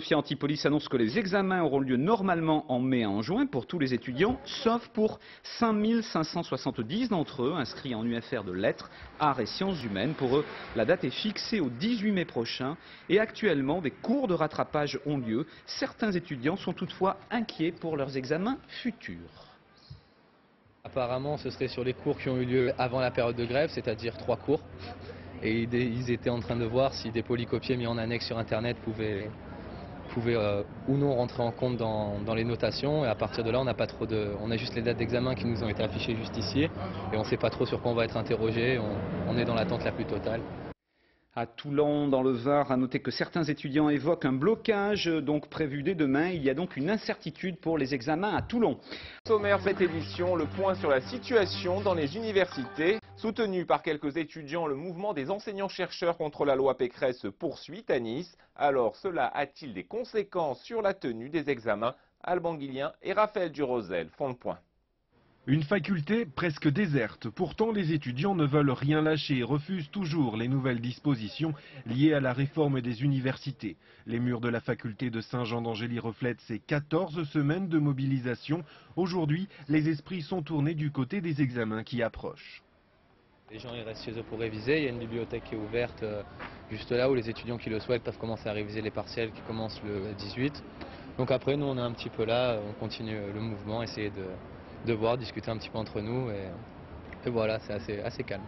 Sofia Antipolis annonce que les examens auront lieu normalement en mai et en juin pour tous les étudiants, sauf pour 5570 d'entre eux inscrits en UFR de lettres, arts et sciences humaines. Pour eux, la date est fixée au 18 mai prochain et actuellement des cours de rattrapage ont lieu. Certains étudiants sont toutefois inquiets pour leurs examens futurs. Apparemment, ce serait sur les cours qui ont eu lieu avant la période de grève, c'est-à-dire 3 cours. Et ils étaient en train de voir si des polycopiés mis en annexe sur Internet pouvaient ou non rentrer en compte dans les notations. Et à partir de là, on a juste les dates d'examen qui nous ont été affichées juste ici. Et on ne sait pas trop sur quoi on va être interrogé. On est dans l'attente la plus totale. À Toulon, dans le Var, à noter que certains étudiants évoquent un blocage donc prévu dès demain. Il y a donc une incertitude pour les examens à Toulon. Sommaire cette édition, le point sur la situation dans les universités. Soutenu par quelques étudiants, le mouvement des enseignants-chercheurs contre la loi Pécresse se poursuit à Nice. Alors cela a-t-il des conséquences sur la tenue des examens? Alban Guilien et Raphaël Durosel font le point. Une faculté presque déserte. Pourtant, les étudiants ne veulent rien lâcher et refusent toujours les nouvelles dispositions liées à la réforme des universités. Les murs de la faculté de Saint-Jean-d'Angély reflètent ces 14 semaines de mobilisation. Aujourd'hui, les esprits sont tournés du côté des examens qui approchent. Les gens ils restent chez eux pour réviser. Il y a une bibliothèque qui est ouverte juste là où les étudiants qui le souhaitent peuvent commencer à réviser les partiels qui commencent le 18. Donc après, nous on est un petit peu là, on continue le mouvement, essayer de voir, discuter un petit peu entre nous et voilà, c'est assez calme.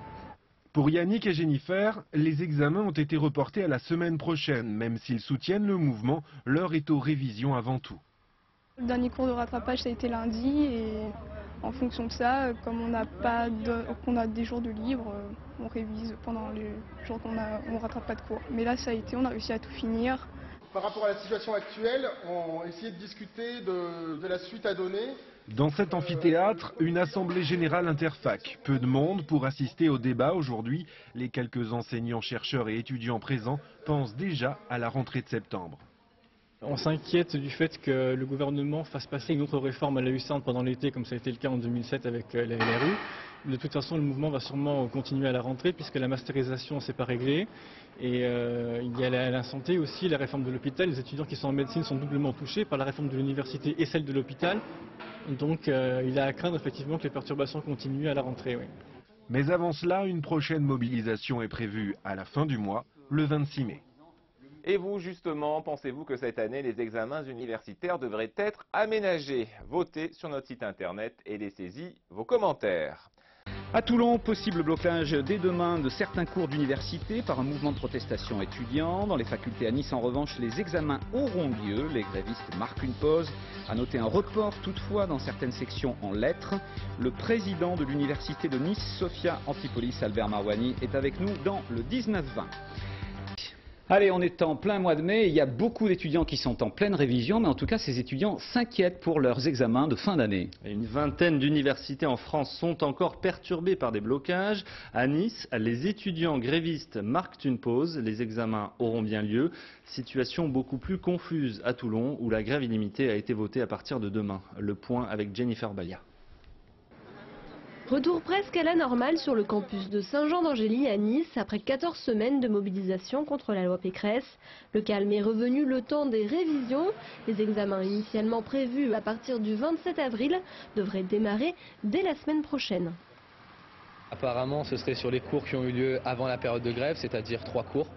Pour Yannick et Jennifer, les examens ont été reportés à la semaine prochaine. Même s'ils soutiennent le mouvement, l'heure est aux révisions avant tout. Le dernier cours de rattrapage ça a été lundi et en fonction de ça, comme on a des jours de libre, on révise pendant les jours on rattrape pas de cours. Mais là ça a été, on a réussi à tout finir. Par rapport à la situation actuelle, on essayait de discuter de la suite à donner. Dans cet amphithéâtre, une assemblée générale interfac. Peu de monde pour assister au débat aujourd'hui. Les quelques enseignants, chercheurs et étudiants présents pensent déjà à la rentrée de septembre. On s'inquiète du fait que le gouvernement fasse passer une autre réforme à la USAID pendant l'été, comme ça a été le cas en 2007 avec la LRU. De toute façon, le mouvement va sûrement continuer à la rentrée, puisque la masterisation s'est pas réglée. Et il y a la santé aussi, la réforme de l'hôpital. Les étudiants qui sont en médecine sont doublement touchés par la réforme de l'université et celle de l'hôpital. Donc il est à craindre effectivement que les perturbations continuent à la rentrée. Oui. Mais avant cela, une prochaine mobilisation est prévue à la fin du mois, le 26 mai. Et vous, justement, pensez-vous que cette année, les examens universitaires devraient être aménagés? Votez sur notre site internet et laissez-y vos commentaires. À Toulon, possible blocage dès demain de certains cours d'université par un mouvement de protestation étudiant. Dans les facultés à Nice, en revanche, les examens auront lieu. Les grévistes marquent une pause. À noter un report toutefois dans certaines sections en lettres. Le président de l'université de Nice, Sofia Antipolis, Albert Marouani, est avec nous dans le 19-20. Allez, on est en plein mois de mai, il y a beaucoup d'étudiants qui sont en pleine révision, mais en tout cas ces étudiants s'inquiètent pour leurs examens de fin d'année. Une vingtaine d'universités en France sont encore perturbées par des blocages. À Nice, les étudiants grévistes marquent une pause, les examens auront bien lieu. Situation beaucoup plus confuse à Toulon, où la grève illimitée a été votée à partir de demain. Le point avec Jennifer Balia. Retour presque à la normale sur le campus de Saint-Jean-d'Angély à Nice après 14 semaines de mobilisation contre la loi Pécresse. Le calme est revenu le temps des révisions. Les examens initialement prévus à partir du 27 avril devraient démarrer dès la semaine prochaine. Apparemment, ce serait sur les cours qui ont eu lieu avant la période de grève, c'est-à-dire 3 cours.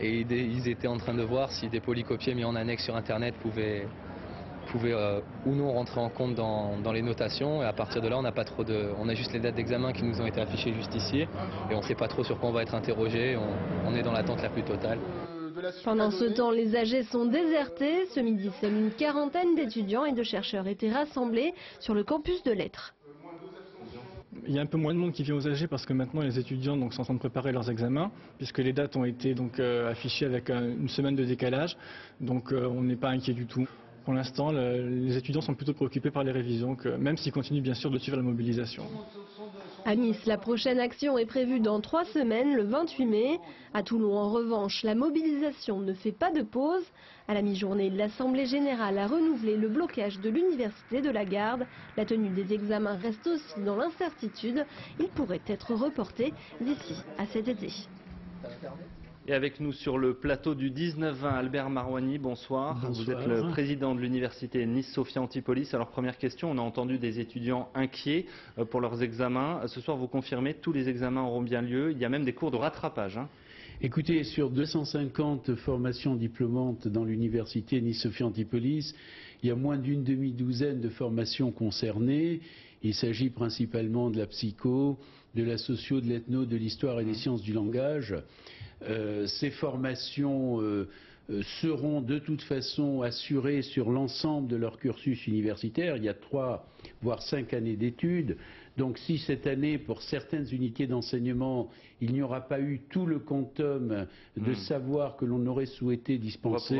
Et ils étaient en train de voir si des polycopiés mis en annexe sur Internet pouvaient ou non rentrer en compte dans les notations. Et à partir de là, on a juste les dates d'examen qui nous ont été affichées juste ici. Et on ne sait pas trop sur quoi on va être interrogé. On est dans l'attente la plus totale. Pendant ce temps, les AG sont désertés. Ce midi, seule une quarantaine d'étudiants et de chercheurs étaient rassemblés sur le campus de Lettres. Il y a un peu moins de monde qui vient aux AG parce que maintenant les étudiants sont en train de préparer leurs examens, puisque les dates ont été affichées avec une semaine de décalage. Donc on n'est pas inquiet du tout. Pour l'instant, les étudiants sont plutôt préoccupés par les révisions, même s'ils continuent bien sûr de suivre la mobilisation. À Nice, la prochaine action est prévue dans 3 semaines, le 28 mai. À Toulon, en revanche, la mobilisation ne fait pas de pause. À la mi-journée, l'Assemblée générale a renouvelé le blocage de l'Université de la Garde. La tenue des examens reste aussi dans l'incertitude. Il pourrait être reporté d'ici à cet été. Et avec nous sur le plateau du 19-20, Albert Marouani, bonsoir. Vous êtes le président de l'université Nice-Sophia Antipolis. Alors première question, on a entendu des étudiants inquiets pour leurs examens. Ce soir, vous confirmez, tous les examens auront bien lieu. Il y a même des cours de rattrapage. Écoutez, sur 250 formations diplômantes dans l'université Nice-Sophia Antipolis, il y a moins d'une demi-douzaine de formations concernées. Il s'agit principalement de la psycho, de la socio, de l'ethno, de l'histoire et des sciences du langage. Ces formations seront de toute façon assurées sur l'ensemble de leur cursus universitaire. Il y a 3 voire 5 années d'études. Donc si cette année, pour certaines unités d'enseignement, il n'y aura pas eu tout le quantum de savoir que l'on aurait souhaité dispenser,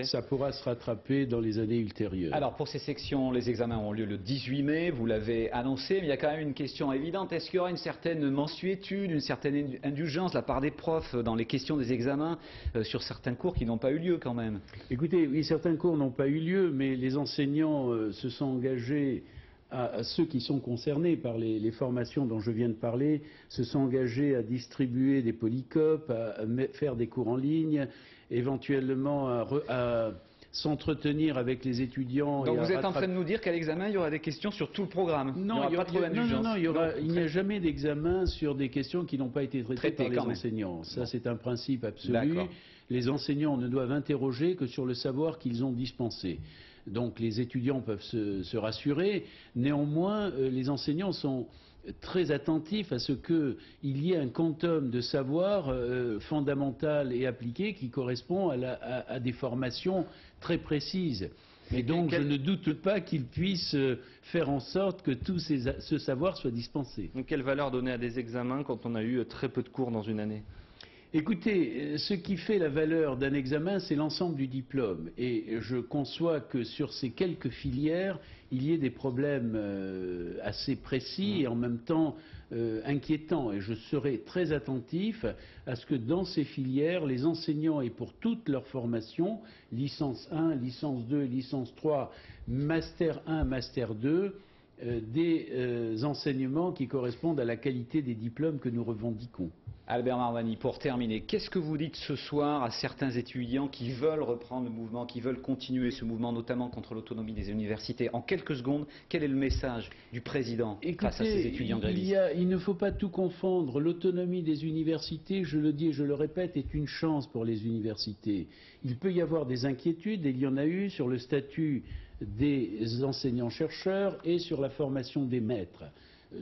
ça pourra se rattraper dans les années ultérieures. Alors pour ces sections, les examens auront lieu le 18 mai, vous l'avez annoncé, mais il y a quand même une question évidente. Est-ce qu'il y aura une certaine mensuétude, une certaine indulgence de la part des profs dans les questions des examens sur certains cours qui n'ont pas eu lieu quand même? Écoutez, oui, certains cours n'ont pas eu lieu, mais les enseignants se sont engagés, à ceux qui sont concernés par les formations dont je viens de parler, se sont engagés à distribuer des polycopes, à faire des cours en ligne, éventuellement à s'entretenir avec les étudiants. Donc vous êtes en train de nous dire qu'à l'examen, il y aura des questions sur tout le programme? Non, il n'y a jamais d'examen sur des questions qui n'ont pas été traitées par les enseignants. Ça, c'est un principe absolu. Les enseignants ne doivent interroger que sur le savoir qu'ils ont dispensé. Donc les étudiants peuvent se rassurer. Néanmoins, les enseignants sont très attentifs à ce qu'il y ait un quantum de savoir fondamental et appliqué qui correspond à des formations très précises. Et donc je ne doute pas qu'ils puissent faire en sorte que tout ce savoir soit dispensé. Donc, quelle valeur donner à des examens quand on a eu très peu de cours dans une année? Écoutez, ce qui fait la valeur d'un examen, c'est l'ensemble du diplôme. Et je conçois que sur ces quelques filières, il y ait des problèmes assez précis et en même temps inquiétants. Et je serai très attentif à ce que dans ces filières, les enseignants aient pour toute leur formation, licence 1, licence 2, licence 3, master 1, master 2, des enseignements qui correspondent à la qualité des diplômes que nous revendiquons. Albert Marouani, pour terminer, qu'est-ce que vous dites ce soir à certains étudiants qui veulent reprendre le mouvement, qui veulent continuer ce mouvement, notamment contre l'autonomie des universités? En quelques secondes, quel est le message du président face à ces étudiants grévistes? Il ne faut pas tout confondre. L'autonomie des universités, je le dis et je le répète, est une chance pour les universités. Il peut y avoir des inquiétudes, et il y en a eu sur le statut des enseignants-chercheurs et sur la formation des maîtres.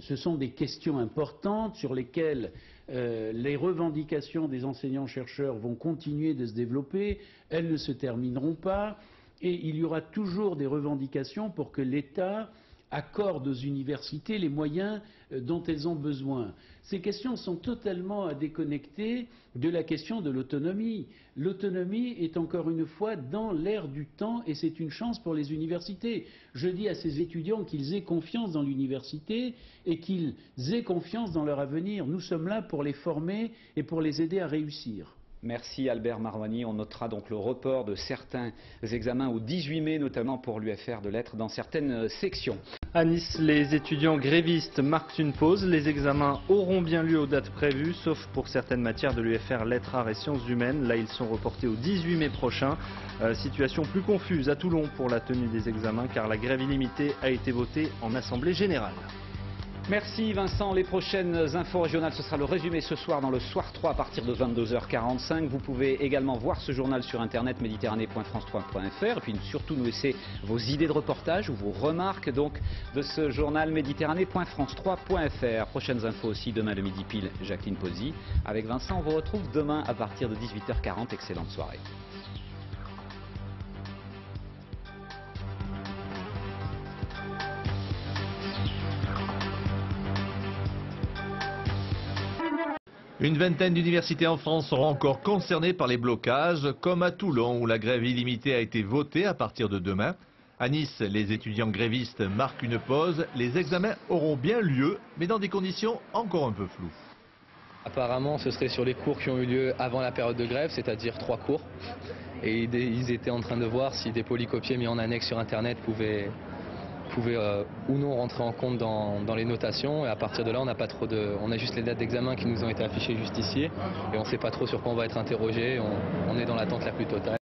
Ce sont des questions importantes sur lesquelles les revendications des enseignants-chercheurs vont continuer de se développer, elles ne se termineront pas, et il y aura toujours des revendications pour que l'État accorde aux universités les moyens dont elles ont besoin. Ces questions sont totalement à déconnecter de la question de l'autonomie. L'autonomie est encore une fois dans l'air du temps et c'est une chance pour les universités. Je dis à ces étudiants qu'ils aient confiance dans l'université et qu'ils aient confiance dans leur avenir. Nous sommes là pour les former et pour les aider à réussir. Merci Albert Marouani. On notera donc le report de certains examens au 18 mai, notamment pour l'UFR de lettres dans certaines sections. À Nice, les étudiants grévistes marquent une pause. Les examens auront bien lieu aux dates prévues, sauf pour certaines matières de l'UFR lettres, arts et sciences humaines. Là, ils sont reportés au 18 mai prochain. Situation plus confuse à Toulon pour la tenue des examens, car la grève illimitée a été votée en assemblée générale. Merci Vincent. Les prochaines infos régionales, ce sera le résumé ce soir dans le Soir 3 à partir de 22h45. Vous pouvez également voir ce journal sur internet méditerranée.france3.fr et puis surtout nous laisser vos idées de reportage ou vos remarques donc de ce journal méditerranée.france3.fr. Prochaines infos aussi demain le midi pile, Jacqueline Pozzi. Avec Vincent, on vous retrouve demain à partir de 18h40. Excellente soirée. Une vingtaine d'universités en France seront encore concernées par les blocages, comme à Toulon où la grève illimitée a été votée à partir de demain. À Nice, les étudiants grévistes marquent une pause. Les examens auront bien lieu, mais dans des conditions encore un peu floues. Apparemment, ce serait sur les cours qui ont eu lieu avant la période de grève, c'est-à-dire 3 cours. Et ils étaient en train de voir si des polycopiés mis en annexe sur Internet pouvaient pouvaient ou non rentrer en compte dans les notations, et à partir de là on a juste les dates d'examen qui nous ont été affichées juste ici et on ne sait pas trop sur quoi on va être interrogé, on est dans l'attente la plus totale.